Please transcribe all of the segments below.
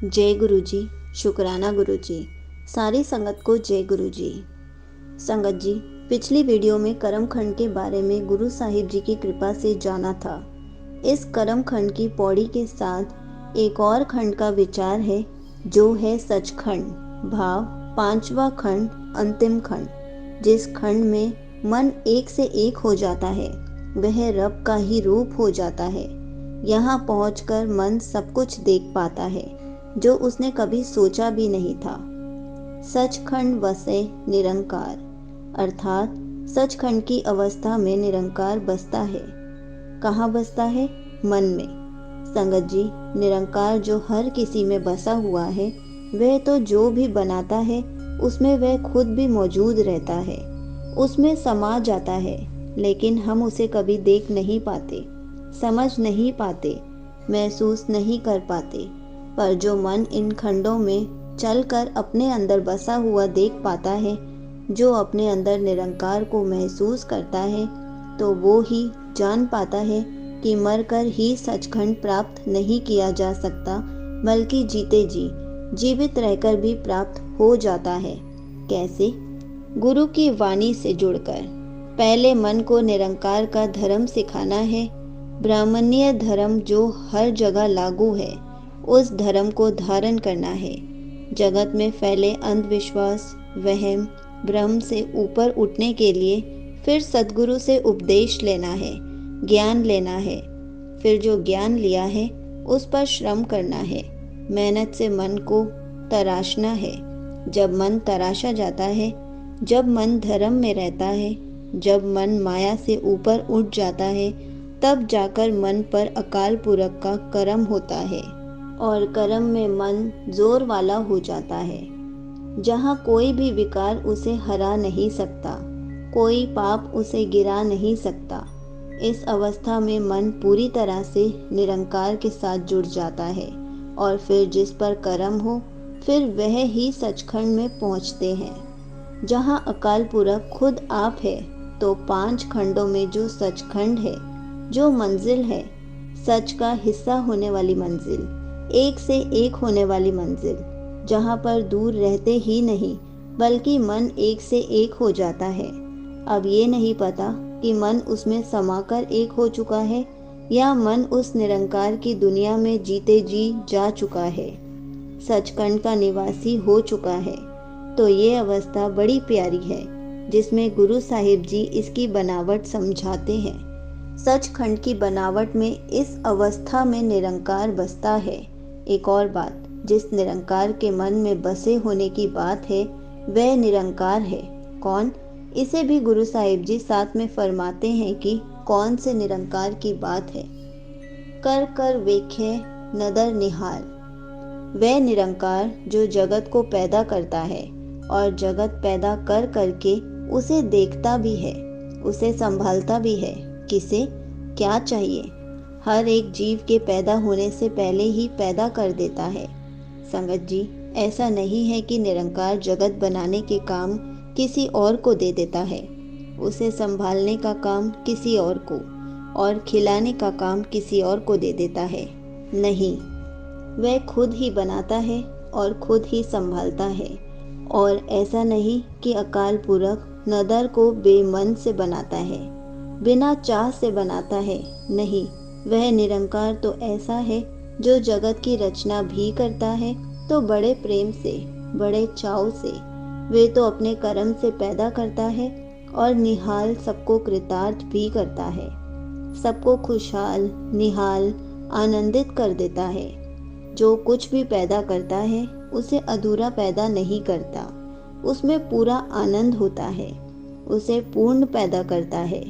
जय गुरु जी। शुक्राना गुरु जी। सारी संगत को जय गुरु जी। संगत जी, पिछली वीडियो में कर्म खंड के बारे में गुरु साहिब जी की कृपा से जाना था। इस कर्म खंड की पौड़ी के साथ एक और खंड का विचार है, जो है सचखंड भाव, पांचवा खंड, अंतिम खंड। जिस खंड में मन एक से एक हो जाता है, वह रब का ही रूप हो जाता है। यहाँ पहुंचकर मन सब कुछ देख पाता है, जो उसने कभी सोचा भी नहीं था। सचखंड वसे निरंकार, अर्थात सचखंड की अवस्था में निरंकार बसता है। कहाँ बसता है? मन में। संगत जी, निरंकार जो हर किसी में बसा हुआ है, वह तो जो भी बनाता है उसमें वह खुद भी मौजूद रहता है, उसमें समा जाता है। लेकिन हम उसे कभी देख नहीं पाते, समझ नहीं पाते, महसूस नहीं कर पाते। पर जो मन इन खंडों में चलकर अपने अंदर बसा हुआ देख पाता है, जो अपने अंदर निरंकार को महसूस करता है, तो वो ही जान पाता है कि मरकर ही सचखंड प्राप्त नहीं किया जा सकता, बल्कि जीते जी जीवित रहकर भी प्राप्त हो जाता है। कैसे? गुरु की वाणी से जुड़कर। पहले मन को निरंकार का धर्म सिखाना है। ब्राह्मणीय धर्म जो हर जगह लागू है, उस धर्म को धारण करना है। जगत में फैले अंधविश्वास, वहम, भ्रम से ऊपर उठने के लिए फिर सद्गुरु से उपदेश लेना है, ज्ञान लेना है। फिर जो ज्ञान लिया है उस पर श्रम करना है, मेहनत से मन को तराशना है। जब मन तराशा जाता है, जब मन धर्म में रहता है, जब मन माया से ऊपर उठ जाता है, तब जाकर मन पर अकाल पुरख का करम होता है और कर्म में मन जोर वाला हो जाता है, जहाँ कोई भी विकार उसे हरा नहीं सकता, कोई पाप उसे गिरा नहीं सकता। इस अवस्था में मन पूरी तरह से निरंकार के साथ जुड़ जाता है और फिर जिस पर कर्म हो, फिर वह ही सचखंड में पहुँचते हैं, जहाँ अकाल पुरख खुद आप है। तो 5 खंडों में जो सचखंड है, जो मंजिल है, सच का हिस्सा होने वाली मंजिल, एक से एक होने वाली मंजिल, जहाँ पर दूर रहते ही नहीं, बल्कि मन एक से एक हो जाता है। अब ये नहीं पता कि मन उसमें समाकर एक हो चुका है या मन उस निरंकार की दुनिया में जीते जी जा चुका है, सचखंड का निवासी हो चुका है। तो ये अवस्था बड़ी प्यारी है, जिसमें गुरु साहिब जी इसकी बनावट समझाते हैं। सचखंड की बनावट में इस अवस्था में निरंकार बसता है। एक और बात, जिस निरंकार के मन में बसे होने की बात है, वह निरंकार है। कौन? इसे भी गुरु साहिब जी साथ में फरमाते हैं कि कौन से निरंकार की बात है। कर कर वेखे नदर निहाल, वह निरंकार जो जगत को पैदा करता है और जगत पैदा कर करके उसे देखता भी है, उसे संभालता भी है। किसे क्या चाहिए? हर एक जीव के पैदा होने से पहले ही पैदा कर देता है। संगत जी, ऐसा नहीं है कि निरंकार जगत बनाने के काम किसी और को दे देता है, उसे संभालने का काम किसी और को और खिलाने का काम किसी और को दे देता है। नहीं, वह खुद ही बनाता है और खुद ही संभालता है। और ऐसा नहीं कि अकाल पुरख नदर को बेमन से बनाता है, बिना चाह से बनाता है। नहीं, वह निरंकार तो ऐसा है जो जगत की रचना भी करता है, तो बड़े प्रेम से, बड़े चाव से। वे तो अपने कर्म से पैदा करता है और निहाल सबको कृतार्थ भी करता है, सबको खुशहाल, निहाल, आनंदित कर देता है। जो कुछ भी पैदा करता है उसे अधूरा पैदा नहीं करता, उसमें पूरा आनंद होता है। उसे पूर्ण पैदा करता है,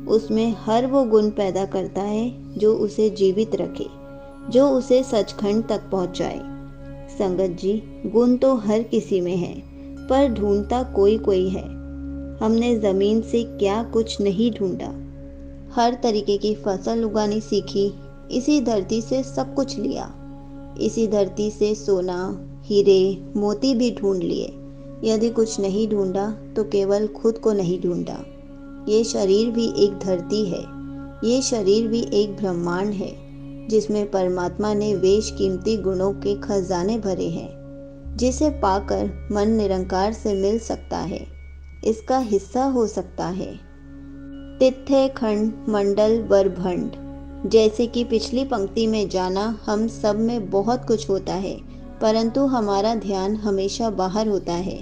उसमें हर वो गुण पैदा करता है जो उसे जीवित रखे, जो उसे सचखंड तक पहुंचाए। संगत जी, गुण तो हर किसी में है, पर ढूंढता कोई कोई है। हमने जमीन से क्या कुछ नहीं ढूंढा, हर तरीके की फसल उगानी सीखी, इसी धरती से सब कुछ लिया। इसी धरती से सोना, हीरे, मोती भी ढूंढ लिए। यदि कुछ नहीं ढूंढा तो केवल खुद को नहीं ढूंढा। ये शरीर भी एक धरती है, ये शरीर भी एक ब्रह्मांड है। जिसमें परमात्मा ने बेशकीमती गुणों के खजाने भरे हैं, जिसे पाकर मन निरंकार से मिल सकता है, इसका हिस्सा हो सकता है। तिथ्य खंड मंडल वरभंड, जैसे कि पिछली पंक्ति में जाना, हम सब में बहुत कुछ होता है, परंतु हमारा ध्यान हमेशा बाहर होता है,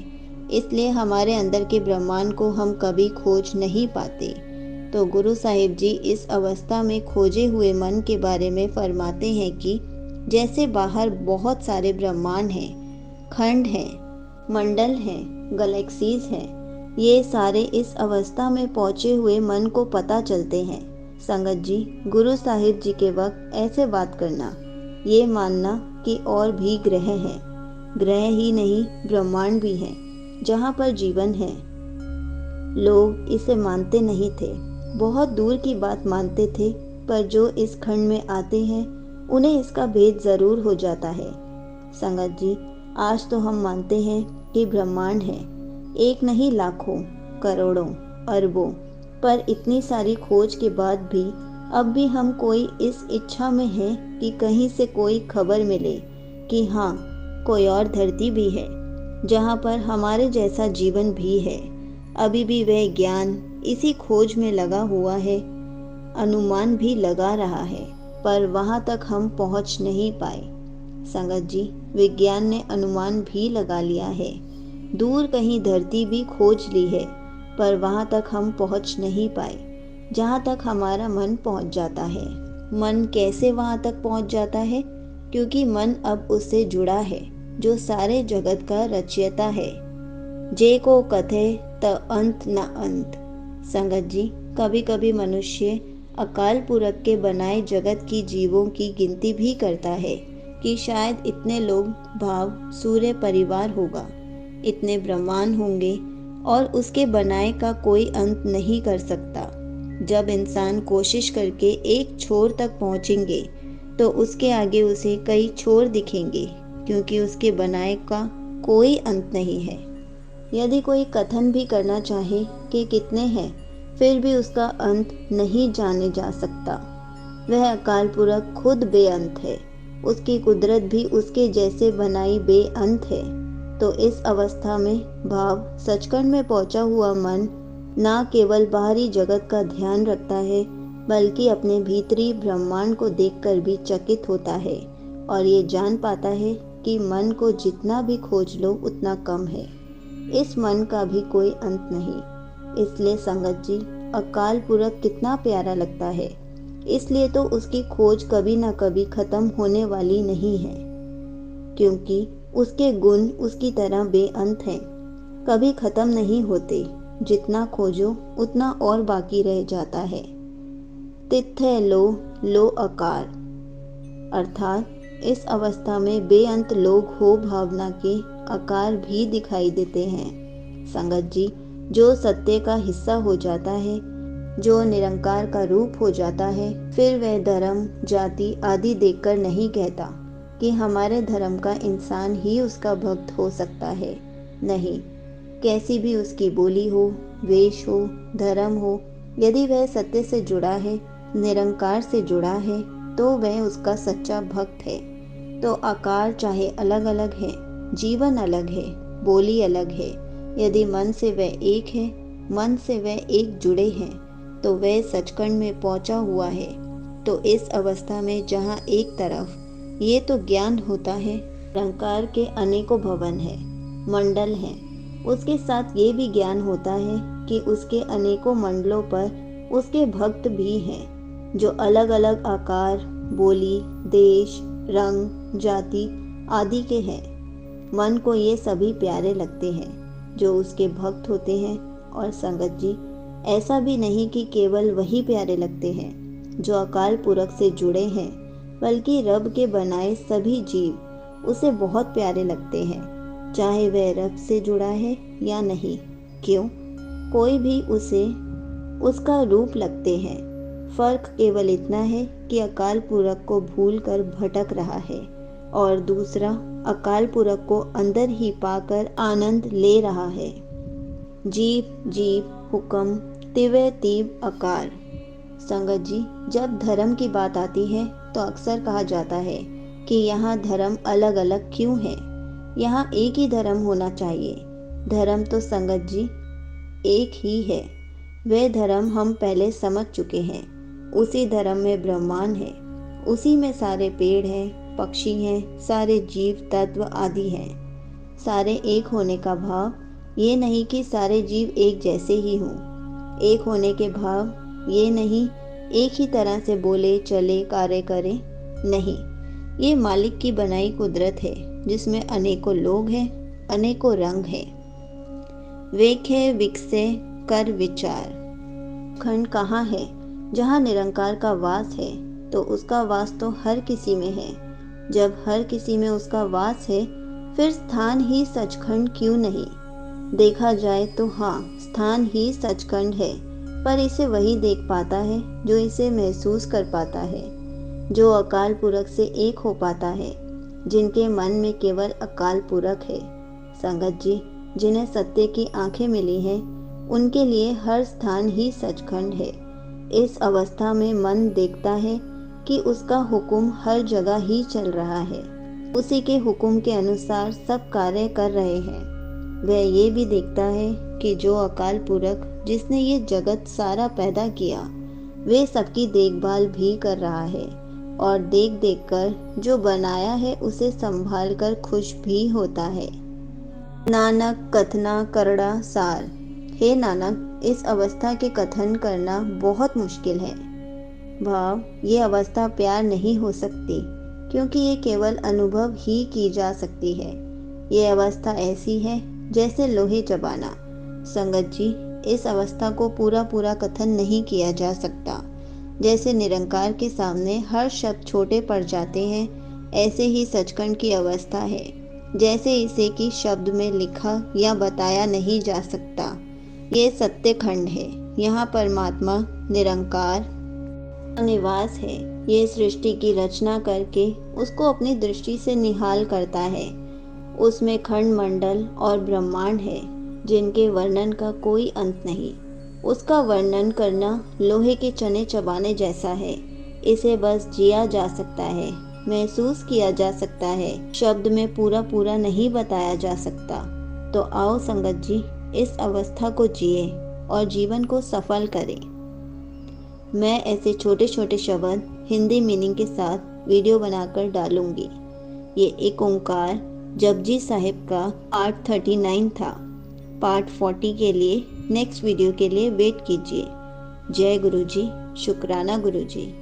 इसलिए हमारे अंदर के ब्रह्मांड को हम कभी खोज नहीं पाते। तो गुरु साहिब जी इस अवस्था में खोजे हुए मन के बारे में फरमाते हैं कि जैसे बाहर बहुत सारे ब्रह्मांड हैं, खंड हैं, मंडल हैं, गैलेक्सीज हैं, ये सारे इस अवस्था में पहुँचे हुए मन को पता चलते हैं। संगत जी, गुरु साहिब जी के वक्त ऐसे बात करना, ये मानना कि और भी ग्रह हैं, ग्रह ही नहीं ब्रह्मांड भी हैं, जहाँ पर जीवन है। लोग इसे मानते नहीं थे, बहुत दूर की बात मानते थे, पर जो इस खंड में आते हैं उन्हें इसका भेद जरूर हो जाता है। संगत जी, आज तो हम मानते हैं कि ब्रह्मांड है, एक नहीं लाखों, करोड़ों, अरबों, पर इतनी सारी खोज के बाद भी अब भी हम कोई इस इच्छा में हैं कि कहीं से कोई खबर मिले कि हाँ, कोई और धरती भी है जहाँ पर हमारे जैसा जीवन भी है। अभी भी वह ज्ञान इसी खोज में लगा हुआ है, अनुमान भी लगा रहा है, पर वहाँ तक हम पहुँच नहीं पाए। संगत जी, विज्ञान ने अनुमान भी लगा लिया है, दूर कहीं धरती भी खोज ली है, पर वहाँ तक हम पहुँच नहीं पाए जहाँ तक हमारा मन पहुँच जाता है। मन कैसे वहाँ तक पहुँच जाता है? क्योंकि मन अब उससे जुड़ा है जो सारे जगत का रचयिता है। जे को कथे त अंत न अंत। संगत जी, कभी कभी मनुष्य अकाल पुरख के बनाए जगत की जीवों की गिनती भी करता है कि शायद इतने लोग भाव सूर्य परिवार होगा, इतने ब्रह्मांड होंगे, और उसके बनाए का कोई अंत नहीं कर सकता। जब इंसान कोशिश करके एक छोर तक पहुंचेंगे तो उसके आगे उसे कई छोर दिखेंगे, क्योंकि उसके बनाए का कोई अंत नहीं है। यदि कोई कथन भी करना चाहे कि कितने हैं, फिर भी उसका अंत नहीं जाने जा सकता। वह अकाल पुरख खुद बेअंत है, उसकी कुदरत भी उसके जैसे बनाई बेअंत है। तो इस अवस्था में भाव सचखंड में पहुंचा हुआ मन ना केवल बाहरी जगत का ध्यान रखता है, बल्कि अपने भीतरी ब्रह्मांड को देखकर भी चकित होता है और ये जान पाता है कि मन को जितना भी खोज लो उतना कम है, इस मन का भी कोई अंत नहीं। इसलिए संगत जी, अकाल पुरख कितना प्यारा लगता है, इसलिए तो उसकी खोज कभी ना कभी खत्म होने वाली नहीं है, क्योंकि उसके गुण उसकी तरह बेअंत हैं, कभी खत्म नहीं होते। जितना खोजो उतना और बाकी रह जाता है। तिथ्य लो आकार, अर्थात इस अवस्था में बेअंत लोग हो भावना के आकार भी दिखाई देते हैं। संगत जी, जो सत्य का हिस्सा हो जाता है, जो निरंकार का रूप हो जाता है, फिर वह धर्म जाति आदि देखकर नहीं कहता कि हमारे धर्म का इंसान ही उसका भक्त हो सकता है। नहीं, कैसी भी उसकी बोली हो, वेश हो, धर्म हो, यदि वह सत्य से जुड़ा है, निरंकार से जुड़ा है, तो वह उसका सच्चा भक्त है। तो आकार चाहे अलग अलग है, जीवन अलग है, बोली अलग है, यदि मन से वह एक है, मन से वह एक जुड़े हैं, तो वह सचखंड में पहुंचा हुआ है। तो इस अवस्था में जहाँ एक तरफ ये तो ज्ञान होता है, निरंकार के अनेकों भवन है, मंडल हैं, उसके साथ ये भी ज्ञान होता है कि उसके अनेकों मंडलों पर उसके भक्त भी हैं, जो अलग अलग आकार, बोली, देश, रंग, जाति आदि के हैं। मन को ये सभी प्यारे लगते हैं जो उसके भक्त होते हैं। और संगत जी, ऐसा भी नहीं कि केवल वही प्यारे लगते हैं जो अकाल पुरख से जुड़े हैं, बल्कि रब के बनाए सभी जीव उसे बहुत प्यारे लगते हैं, चाहे वह रब से जुड़ा है या नहीं। क्यों? कोई भी उसे उसका रूप लगते हैं। फर्क केवल इतना है कि अकाल पुरख को भूलकर भटक रहा है और दूसरा अकाल पुरख को अंदर ही पाकर आनंद ले रहा है। जीव जीव हुक्म तिवे तीव आकार। संगत जी, जब धर्म की बात आती है तो अक्सर कहा जाता है कि यहाँ धर्म अलग अलग क्यों है। यहाँ एक ही धर्म होना चाहिए। धर्म तो संगत जी एक ही है। वह धर्म हम पहले समझ चुके हैं। उसी धर्म में ब्रह्मांड है, उसी में सारे पेड़ हैं, पक्षी हैं, सारे जीव तत्व आदि हैं। सारे एक होने का भाव ये नहीं कि सारे जीव एक जैसे ही हों। एक होने के भाव ये नहीं एक ही तरह से बोले चले कार्य करें। नहीं, ये मालिक की बनाई कुदरत है जिसमें अनेकों लोग हैं, अनेकों रंग हैं। वेखे विकसे कर विचार। खंड कहाँ है जहाँ निरंकार का वास है, तो उसका वास तो हर किसी में है। जब हर किसी में उसका वास है, फिर स्थान ही सचखंड क्यों नहीं। देखा जाए तो हाँ, स्थान ही सचखंड है, पर इसे वही देख पाता है जो इसे महसूस कर पाता है, जो अकाल पुरख से एक हो पाता है, जिनके मन में केवल अकाल पुरख है। संगत जी, जिन्हें सत्य की आंखें मिली हैं, उनके लिए हर स्थान ही सचखंड है। इस अवस्था में मन देखता है कि उसका हुक्म हर जगह ही चल रहा है, उसी के हुक्म के अनुसार सब कार्य कर रहे हैं। वह ये भी देखता है कि जो अकाल पुरख जिसने ये जगत सारा पैदा किया, वे सबकी देखभाल भी कर रहा है, और देख देख कर जो बनाया है उसे संभाल कर खुश भी होता है। नानक कथना करड़ा सार। हे नानक, इस अवस्था के कथन करना बहुत मुश्किल है। भाव, ये अवस्था प्यार नहीं हो सकती, क्योंकि ये केवल अनुभव ही की जा सकती है। ये अवस्था ऐसी है जैसे लोहे चबाना। संगत जी, इस अवस्था को पूरा पूरा कथन नहीं किया जा सकता। जैसे निरंकार के सामने हर शब्द छोटे पड़ जाते हैं, ऐसे ही सचखंड की अवस्था है, जैसे इसे कि शब्द में लिखा या बताया नहीं जा सकता। ये सत्य खंड है। यहाँ परमात्मा निरंकार निवास है। ये सृष्टि की रचना करके उसको अपनी दृष्टि से निहाल करता है। उसमें खंड मंडल और ब्रह्मांड है, जिनके वर्णन का कोई अंत नहीं। उसका वर्णन करना लोहे के चने चबाने जैसा है। इसे बस जिया जा सकता है, महसूस किया जा सकता है, शब्द में पूरा पूरा नहीं बताया जा सकता। तो आओ संगत जी, इस अवस्था को जिए और जीवन को सफल करें। मैं ऐसे छोटे छोटे शब्द हिंदी मीनिंग के साथ वीडियो बनाकर डालूंगी। ये एक ओंकार जपजी साहिब का पार्ट 39 था। पार्ट 40 के लिए नेक्स्ट वीडियो के लिए वेट कीजिए। जय गुरु जी, शुक्राना गुरु जी।